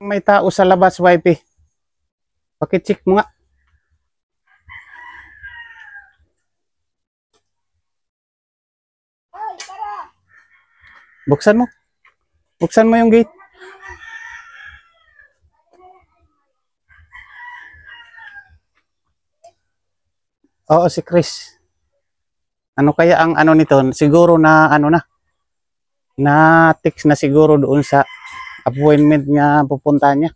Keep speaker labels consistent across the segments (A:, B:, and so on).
A: May tao sa labas, wifey. Pakicheck mo nga. Buksan mo. Buksan mo yung gate. Oo, si Chris. Ano kaya ang ano nito? Siguro na ano na text na siguro doon sa appointment niya pupunta niya.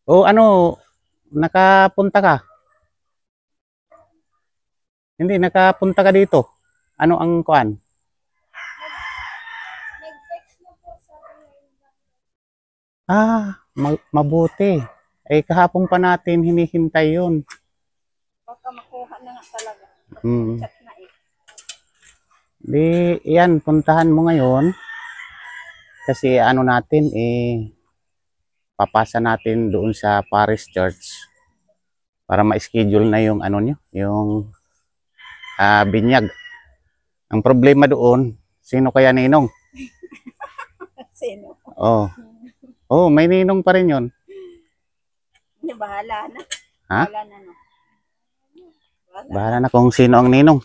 A: O ano, nakapunta ka? Hindi, nakapunta ka dito. Ano ang kuan? Mabuti. Eh, kahapon pa natin hinihintay yun.
B: Baka makuha na nga talaga.
A: Hmm.
B: Chat na eh.
A: Di, yan, puntahan mo ngayon. Kasi ano natin, papasa natin doon sa Parish Church para ma-schedule na yung ano nyo, yung binyag. Ang problema doon, sino kaya ninong?
B: Sino?
A: Oh, may ninong pa rin yun.
B: Hindi, bahala na.
A: Ha?
B: Bahala na, no?
A: Bahala na kung sino ang ninong.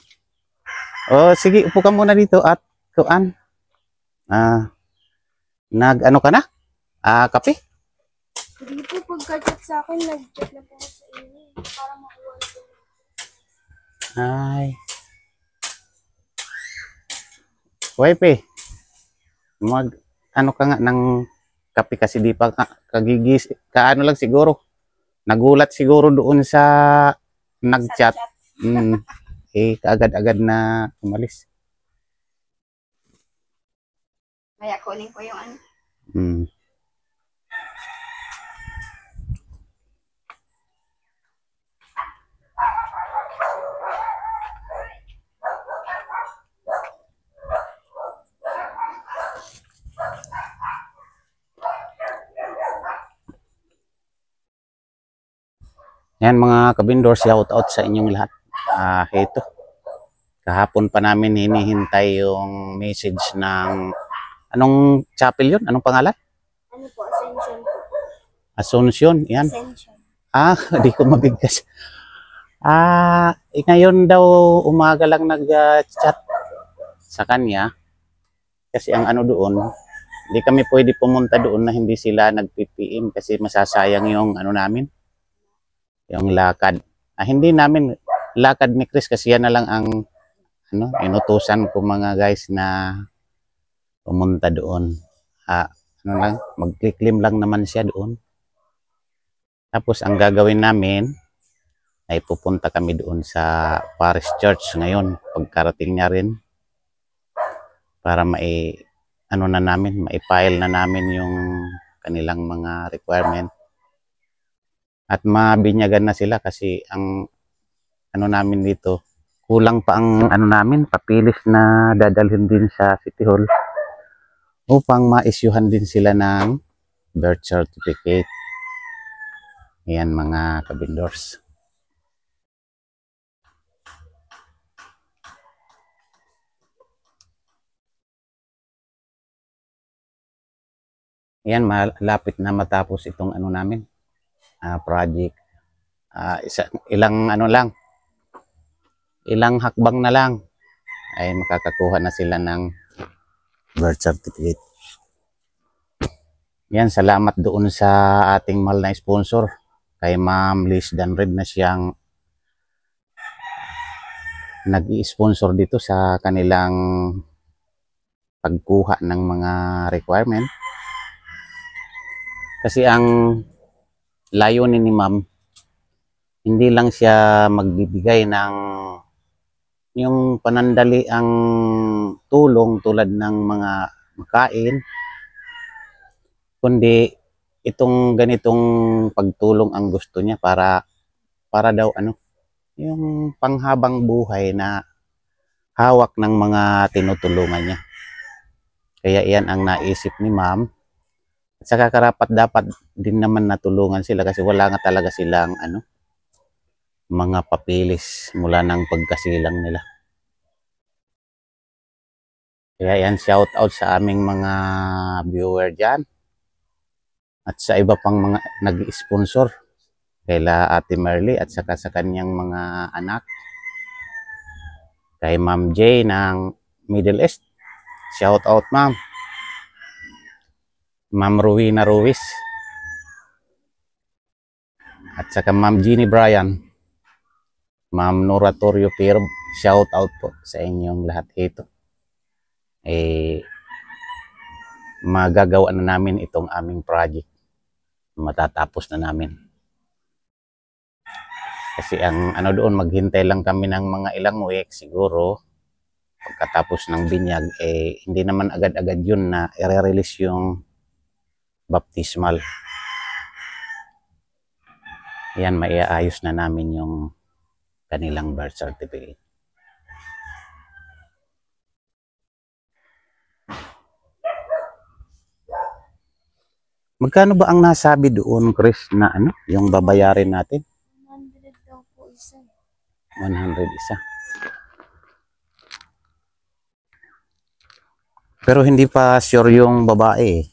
A: Oh, sige, upo ka muna dito at kuan. Nag-ano ka na? Kape?
C: Hindi po pagka-chat sa akin, nag-chat na po ako sa inyo. Para makuha ko.
A: Ay. Wife, ano ka nga ng kape kasi di pa kagigis, kaano lang siguro. Nagulat siguro doon sa nag-chat. Kaagad-agad na umalis.
B: Kaya kunin ko yung ano.
A: Yan mga kabindor, shout out sa inyong lahat. Ito. Kahapon pa namin hinihintay yung message ng anong chapel yun? Anong pangalan?
C: Ano po, Ascension po.
A: Asuncion, yan.
C: Ascension.
A: Di ko mabigkas. Ngayon daw umaga lang nag-chat sa kanya. Kasi ang ano doon, hindi kami pwede pumunta doon na hindi sila nag-PPM kasi masasayang yung ano namin. Yung lakad. Hindi namin lakad ni Chris kasi yan na lang ang inutusan ko mga guys na pumunta doon. Mag-climb lang naman siya doon. Tapos ang gagawin namin ay pupunta kami doon sa Parish Church ngayon pagkarating niya rin para mai-file na namin yung kanilang mga requirement. At mabinyagan na sila kasi ang ano namin dito, kulang pa ang ano namin, papilis na dadalhin din sa City Hall upang ma-issuehan din sila ng birth certificate. Yan mga kabindors. Yan, malapit na matapos itong ano namin. Project. Ilang hakbang na lang ay makakakuha na sila ng birth certificate. Yan, salamat doon sa ating mahal na sponsor kay Ma'am Liz Danred na siyang nag-i-sponsor dito sa kanilang pagkuha ng mga requirement. Kasi ang layunin ni Ma'am, hindi lang siya magbibigay ng yung panandali ang tulong tulad ng mga makain, kundi itong ganitong pagtulong ang gusto niya para daw yung panghabang buhay na hawak ng mga tinutulungan niya. Kaya yan ang naisip ni Ma'am. At saka karapat dapat din naman natulungan sila kasi wala nga talaga silang mga papilis mula ng pagkasilang nila. Kaya yan, shout out sa aming mga viewer dyan at sa iba pang mga nag-sponsor, kaila Ate Merly at saka sa kanyang mga anak, kay Ma'am J ng Middle East, shout out ma'am. Ma'am Rowena Ruiz at saka Ma'am Jeannie Bryan, Ma'am Nora Torrio Pirb, shout out po sa inyong lahat. Ito magagawa na namin itong aming project, matatapos na namin. Kasi ang ano doon, maghintay lang kami ng mga ilang weeks siguro pagkatapos ng binyag, hindi naman agad-agad yun na i-release yung baptismal. Yan, maiayos na namin yung kanilang birth certificate. Magkano ba ang nasabi doon, Chris, na ano, yung babayarin natin?
C: 100 daw po isa.
A: 100 isa. Pero hindi pa sure yung babae.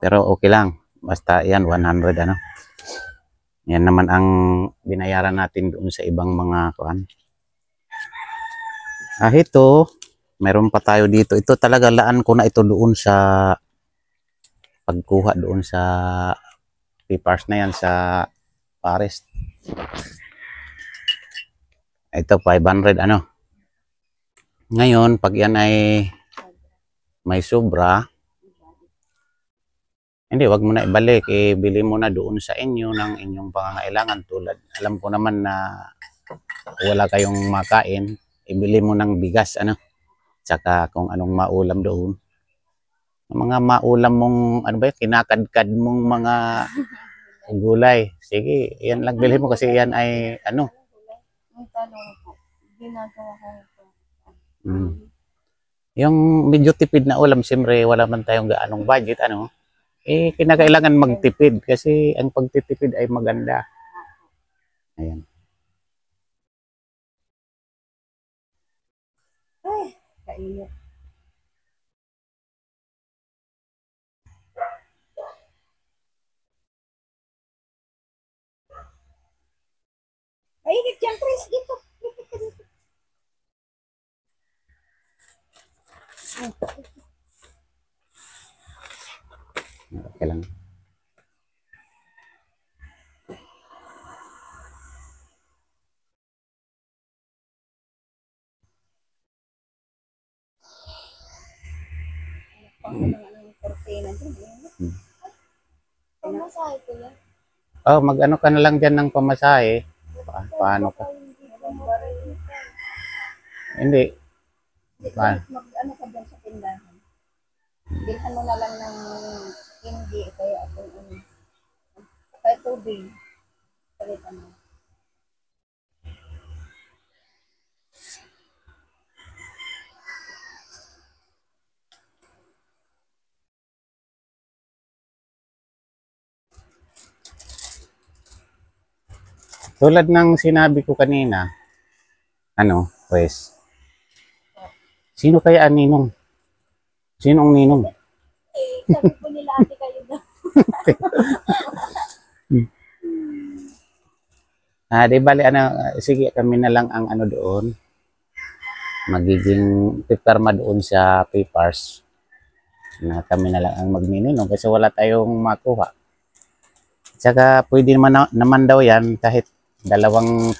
A: Pero okay lang. Basta yan, 100 ano. Yan naman ang binayaran natin doon sa ibang mga kuan. Ito, meron pa tayo dito. Ito talaga laan ko na ito doon sa pagkuha doon sa papers na yan sa forest. Ito 500 ano. Ngayon, pag yan ay may sobra, hindi, wag mo na ibalik. Bili mo na doon sa inyo ng inyong pangangailangan. Tulad, alam ko naman na wala kayong makain, ibili mo ng bigas, ano, tsaka kung anong maulam doon. Mga maulam mong, ano ba yun, kinakadkad mong mga gulay. Sige, yan lang bilhin mo kasi yan ay, ano.
C: May talong po. Ginagawa ko ito.
A: Yung medyo tipid na ulam, siyempre wala man tayong gaanong budget, ano. Kinakailangan magtipid kasi ang pagtitipid ay maganda. Ayan.
B: Ay, kainit. Ay, higit yan, Chris. Dito. Lipit ka dito.
A: Okay lang.
B: Ang kortina dyan.
C: Pamasahe ko yan.
A: Oh, mag-ano ka na lang dyan ng pamasahe. Paano ka? Hindi.
B: Mag-ano ka dyan sa tindahan. Bilhan mo na lang ng hindi kaya ako kaya tubig. Palitan mo.
A: Tulad ng sinabi ko kanina, ano, pues, sino kaya ang ninong? Sino ang ninong?
C: Sabi po nila ate kayo daw.
A: Di bali, ano, sige, kami na lang ang ano doon. Magiging pipirma doon sa papers na kami na lang ang magninong kasi wala tayong makuha. Tsaka pwede naman daw yan kahit 2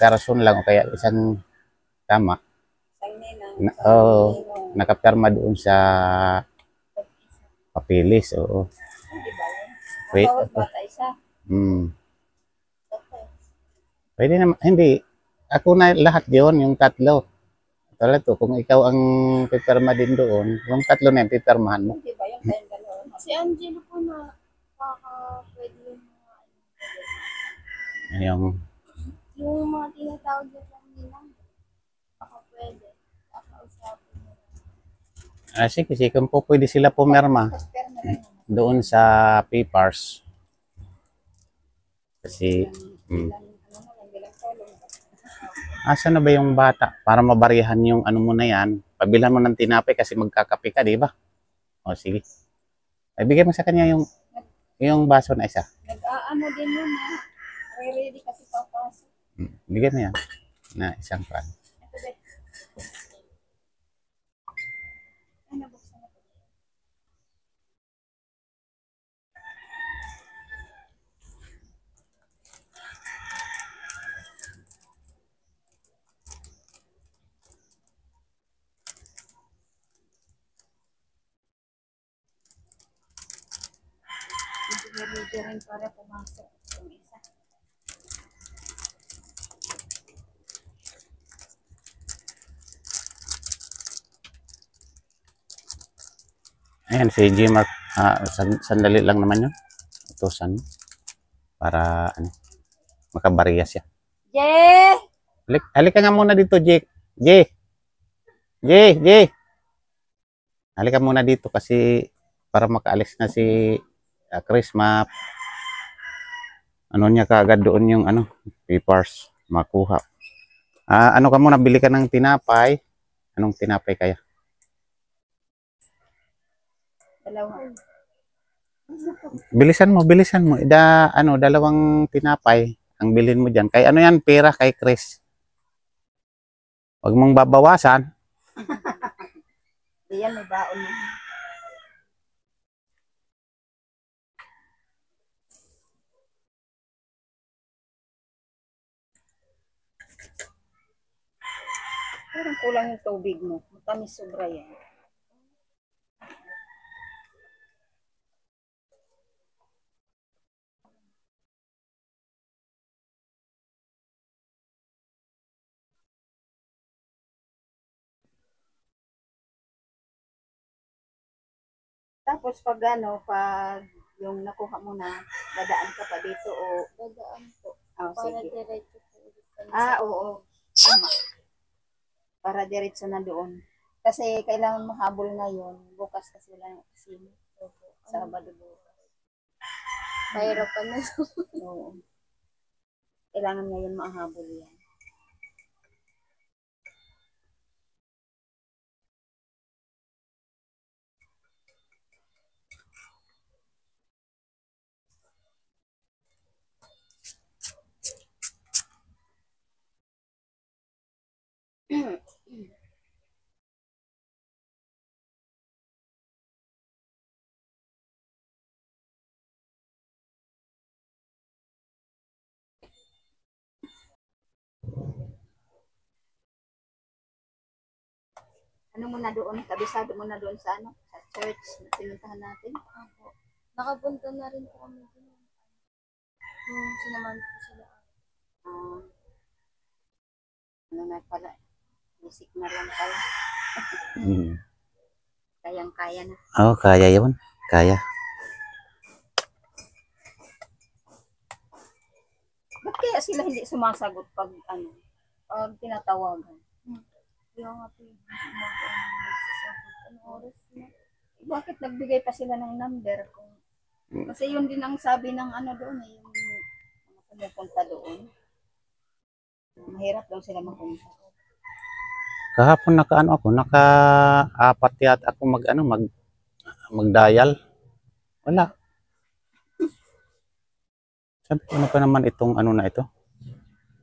A: karason lang o kaya isang tama.
B: Isang ninang.
A: Nakapirma doon sa papilis. Oo.
B: Hindi ba yun?
A: Wait.
B: Bawat bata isa. Okay.
A: Pwede naman. Hindi. Ako na lahat yon yung 3. Tulad to, kung ikaw ang pipirma din doon, yung 3 na yung pipirmahan mo.
B: Hindi ba yun kayong dalawa?
C: Si Angelo po na pwede yung mga tinatawag na lang nilang. Baka pwede. Kakausapin mo.
A: Sige, kung po pwede sila pumirma
B: Pero na lang naman.
A: doon sa papers. Kasi,
B: Bilang, ano na lang, bilang tulong.
A: Asa na ba yung bata? Para mabarihan yung ano mo na yan. Pabilhan mo ng tinapay kasi magkakape ka, di ba? O sige. Ay, bigay mo sa kanya yung baso na isa.
B: Nag-aano din yun na. Ready kasi papasok.
A: Bigay mo yan. Na isang pan.
B: Ito ba? Ay, nabuksan na. Ready rin para pumasok yung isa.
A: Ayan, si Gmark. Sandali lang naman yun. Utusan mo. Para ano, makabariya siya.
B: Yeah!
A: Halika nga muna dito, Jake. Jay. Halika muna dito kasi para makaalis na si Chris, ano niya kaagad doon yung ano, papers makuha. Ano ka muna, bili ka ng tinapay. Anong tinapay kaya?
B: Dalawa.
A: Bilisan mo. Dalawang tinapay ang bilhin mo diyan. Kay ano yan, pera kay Chris. Huwag mong babawasan.
B: Diyan, may baon na. Parang kulang yung tubig mo. Matamis sobra yan. Tapos pag yung nakuha mo na, dadaan ka pa dito o
C: Dadaan po.
B: oh,
C: Para
B: sige.
C: diretso po ulit kami
B: Oo. Tama. Para diretso na doon. Kasi kailangan mahabol ngayon. Bukas kasi wala yung opisina. Sabado bukas.
C: Mahirapan na.
B: Oo. Kailangan ngayon mahabol yan. Ano mo na doon? Kabisado mo na doon sa sa church na pinuntahan natin?
C: Opo. Nakapunta na rin po kami dun. Sinamahan ko sila.
B: Ah, ano na pala? Music na lang pala. Kayang-kaya na.
A: Kaya yun. Kaya.
B: Ba't kaya sila hindi sumasagot pag pag tinatawagan?
C: Kaya nga po yung magsasagot. Anong oras na?
B: Bakit nagbigay pa sila ng number kung kasi yun din ang sabi ng doon yung mga pumupunta doon. Mahirap daw sila mapunta.
A: Kahapon naka-apat yata ako mag-dial. Wala. Sabi ko, ano pa naman itong na ito?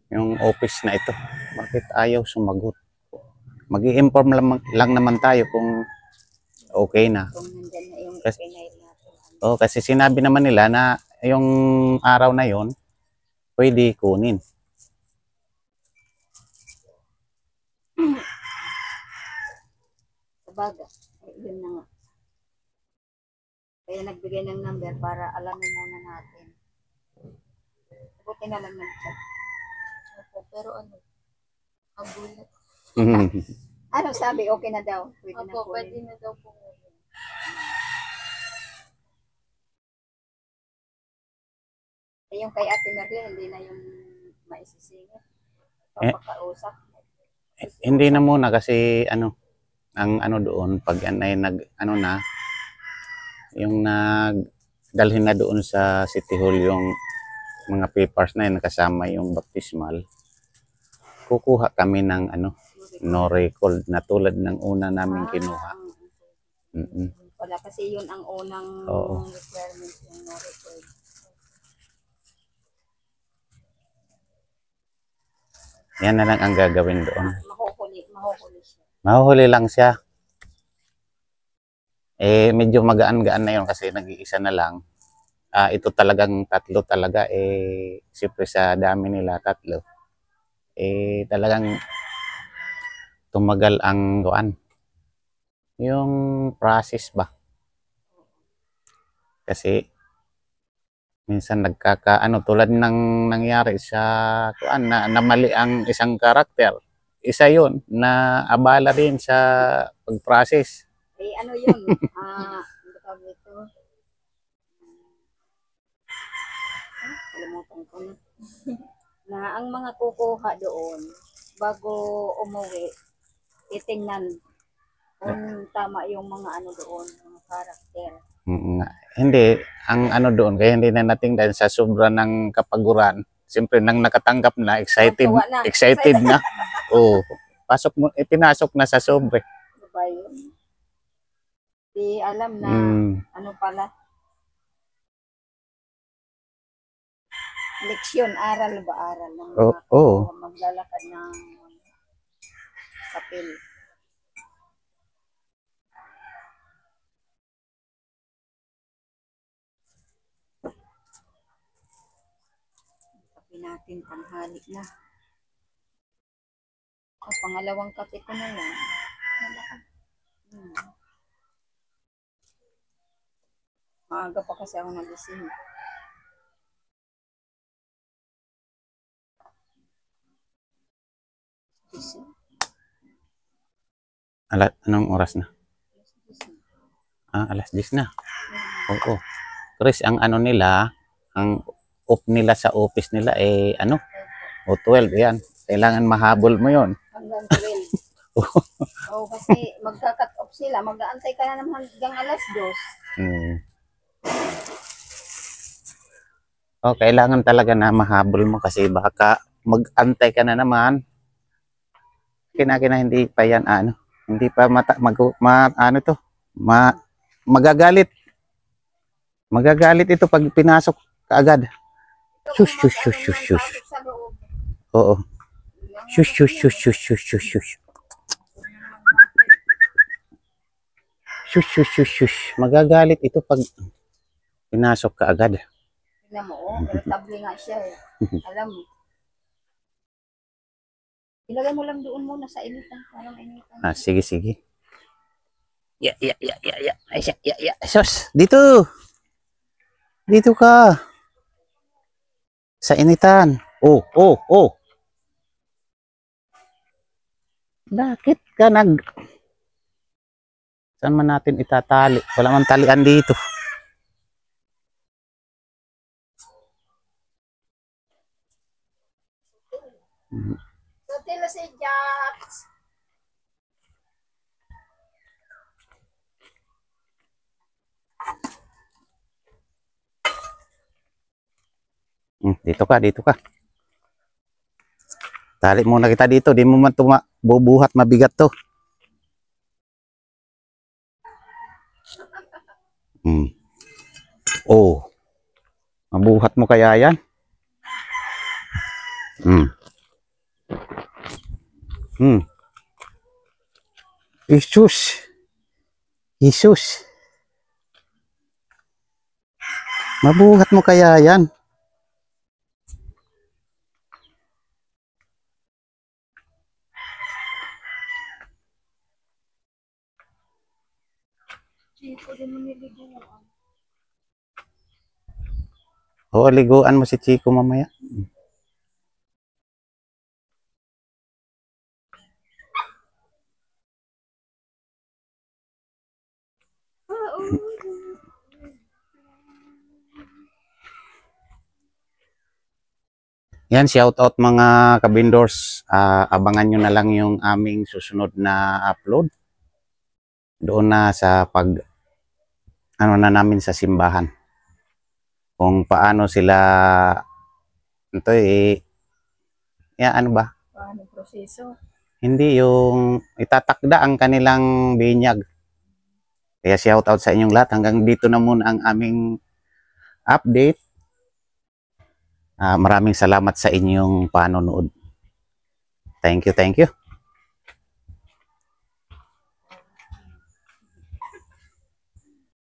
A: Yung office na ito. Bakit ayaw sumagot? Mag-i-inform lang naman tayo kung okay na.
B: Kung nandyan na yung
A: Kasi-
B: PNI natin.
A: Kasi sinabi naman nila na yung araw na yon pwede kunin.
B: Sabaga, yun na nga. Kaya nagbigay ng number para alamin muna natin. Buti na lang nag-chat.
C: Opo, pero ang gulat.
B: Ano sabi? Okay na daw. Pwede na
C: Opo,
B: kunin.
C: pwede na daw po ngayon.
B: Yung kay Ate Merlin, hindi na yung maisisingit.
A: Eh,
B: Papakausap.
A: Hindi na muna kasi ang doon pag ay yung dalhin na doon sa City Hall yung mga papers na yun nakasama yung baptismal. kukuha kami ng ano, no record na tulad ng una namin kinuha. Mm-mm.
B: Wala kasi yun ang unang
A: Oo.
B: requirement yung no record.
A: Yan na lang ang gagawin doon.
B: Mahuhuli siya.
A: Mahuhuli lang siya. Eh, medyo magaan-gaan na yun kasi nag-iisa na lang. Ito talagang tatlo talaga. Eh, siyempre sa dami nila, tatlo. Eh, talagang tumagal ang doan. Yung process ba? Kasi minsan tulad ng nangyari sa kuan na mali ang isang karakter. Isa yun na abala rin sa pag-process.
B: Eh, ano yun? Ano tawag ito? Kalimutan ko na. Na ang mga kukuha doon, bago umuwi, itingnan kung tama yung mga ano doon, mga karakter.
A: Hindi, ang ano doon, kaya hindi na natingnan sa sobra ng kapaguran. Siyempre, nang nakatanggap na, excited na. Oo, pinasok na sa sobre.
B: Ano ba yun? Di alam na ano pala. Leksyon, aral ba? Aral ng mga maglalakad ng kapil. Kape natin, tanghali na. Pangalawang kape ko na lang. Maaga pa kasi ako nagising.
A: Anong oras na? Alas 10 na. Oo. Chris, ang ano nila, ang off nila sa office nila ano? 12, yan. Kailangan mahabol mo yon.
B: Hanggang 12. Kasi magka-cut off sila. Mag-aantay ka na naman hanggang alas 2.
A: Kailangan talaga na mahabol mo kasi baka mag-antay ka na naman. Kinakina hindi pa yan hindi pa magagalit. Magagalit ito pag pinasok kaagad. Shush, shush, shush, shush, shush. Oo. Shush, shush, shush, shush, shush, shush, shush. Shush, shush, shush, shush. Magagalit ito pag pinasok kaagad.
B: Tignan mo, irritable nga siya eh. Alam mo. Ilagay mo lang doon muna sa initan. Parang initan.
A: Sige, sige. Ya. Sos, dito. Dito ka. Sa initan. Oh. Bakit ka Saan man natin itatali? Wala man talian dito.
B: So, tila si Jax.
A: Dito ka. Tali muna kita dito. Di mo man bubuhat mabigat to. Mabuhat mo kaya yan? Jesus. Mabuhat mo kaya yan? Liguan mo si Chico mamaya. Yan, shout out mga kabindors. Abangan nyo na lang yung aming susunod na upload. Doon na sa na namin sa simbahan. Kung paano sila ano ba?
B: proseso.
A: Hindi yung itatakda ang kanilang binyag. Kaya shout out sa inyong lahat. Hanggang dito na muna ang aming update. Maraming salamat sa inyong panonood. Thank you, thank you.